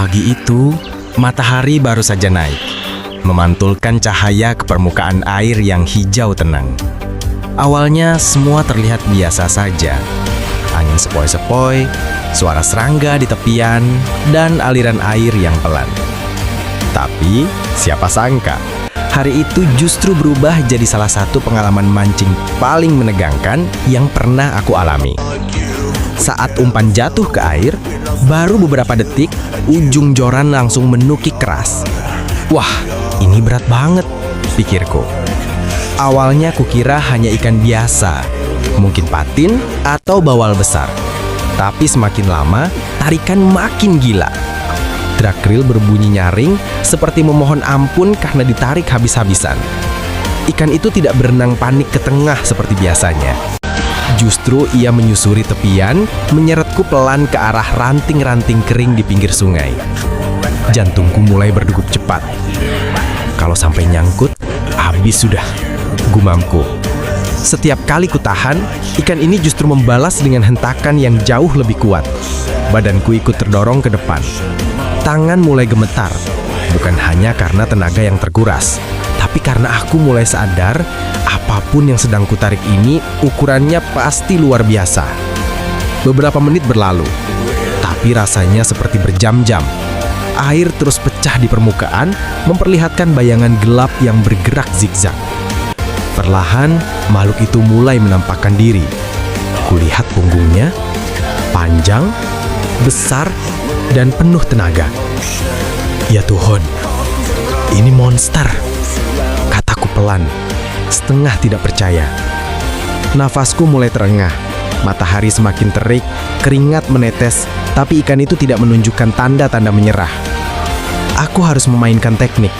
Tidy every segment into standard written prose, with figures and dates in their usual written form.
Pagi itu, matahari baru saja naik, memantulkan cahaya ke permukaan air yang hijau tenang. Awalnya semua terlihat biasa saja. Angin sepoi-sepoi, suara serangga di tepian, dan aliran air yang pelan. Tapi, siapa sangka, hari itu justru berubah jadi salah satu pengalaman mancing paling menegangkan yang pernah aku alami. Saat umpan jatuh ke air, baru beberapa detik, ujung joran langsung menukik keras. Wah, ini berat banget, pikirku. Awalnya kukira hanya ikan biasa, mungkin patin atau bawal besar. Tapi semakin lama, tarikan makin gila. Drak reel berbunyi nyaring seperti memohon ampun karena ditarik habis-habisan. Ikan itu tidak berenang panik ke tengah seperti biasanya. Justru ia menyusuri tepian, menyeretku pelan ke arah ranting-ranting kering di pinggir sungai. Jantungku mulai berdegup cepat. Kalau sampai nyangkut, habis sudah, gumamku. Setiap kali kutahan, ikan ini justru membalas dengan hentakan yang jauh lebih kuat. Badanku ikut terdorong ke depan. Tangan mulai gemetar, bukan hanya karena tenaga yang terkuras, tapi karena aku mulai sadar apapun yang sedang kutarik ini ukurannya pasti luar biasa. Beberapa menit berlalu, tapi rasanya seperti berjam-jam. Air terus pecah di permukaan, memperlihatkan bayangan gelap yang bergerak zigzag. Perlahan, makhluk itu mulai menampakkan diri. Kulihat punggungnya, panjang, besar, dan penuh tenaga. Ya Tuhan, ini monster, kataku pelan, setengah tidak percaya. Nafasku mulai terengah, matahari semakin terik, keringat menetes, tapi ikan itu tidak menunjukkan tanda-tanda menyerah. Aku harus memainkan teknik,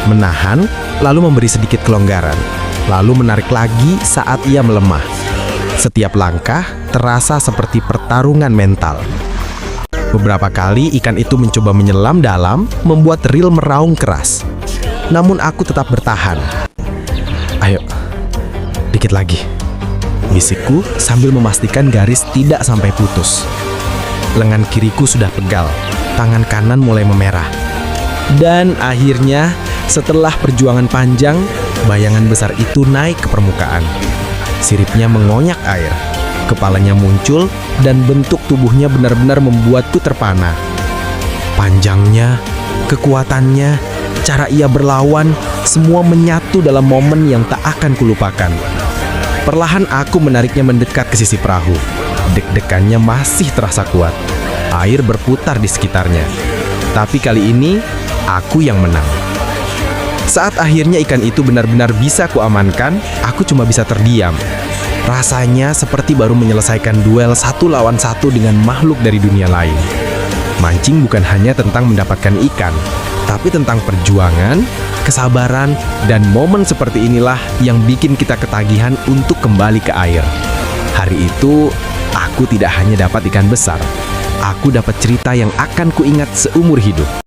menahan, lalu memberi sedikit kelonggaran, lalu menarik lagi saat ia melemah. Setiap langkah terasa seperti pertarungan mental. Beberapa kali ikan itu mencoba menyelam dalam, membuat reel meraung keras. Namun aku tetap bertahan. Ayo, dikit lagi, bisikku sambil memastikan garis tidak sampai putus. Lengan kiriku sudah pegal, tangan kanan mulai memerah. Dan akhirnya, setelah perjuangan panjang, bayangan besar itu naik ke permukaan. Siripnya mengonyak air, kepalanya muncul, dan bentuk tubuhnya benar-benar membuatku terpana. Panjangnya, kekuatannya, cara ia berlawan, semua menyatu dalam momen yang tak akan kulupakan. Perlahan aku menariknya mendekat ke sisi perahu. Deg-degannya masih terasa kuat. Air berputar di sekitarnya. Tapi kali ini, aku yang menang. Saat akhirnya ikan itu benar-benar bisa kuamankan, aku cuma bisa terdiam. Rasanya seperti baru menyelesaikan duel 1 lawan 1 dengan makhluk dari dunia lain. Mancing bukan hanya tentang mendapatkan ikan, tapi tentang perjuangan, kesabaran, dan momen seperti inilah yang bikin kita ketagihan untuk kembali ke air. Hari itu, aku tidak hanya dapat ikan besar, aku dapat cerita yang akan kuingat seumur hidup.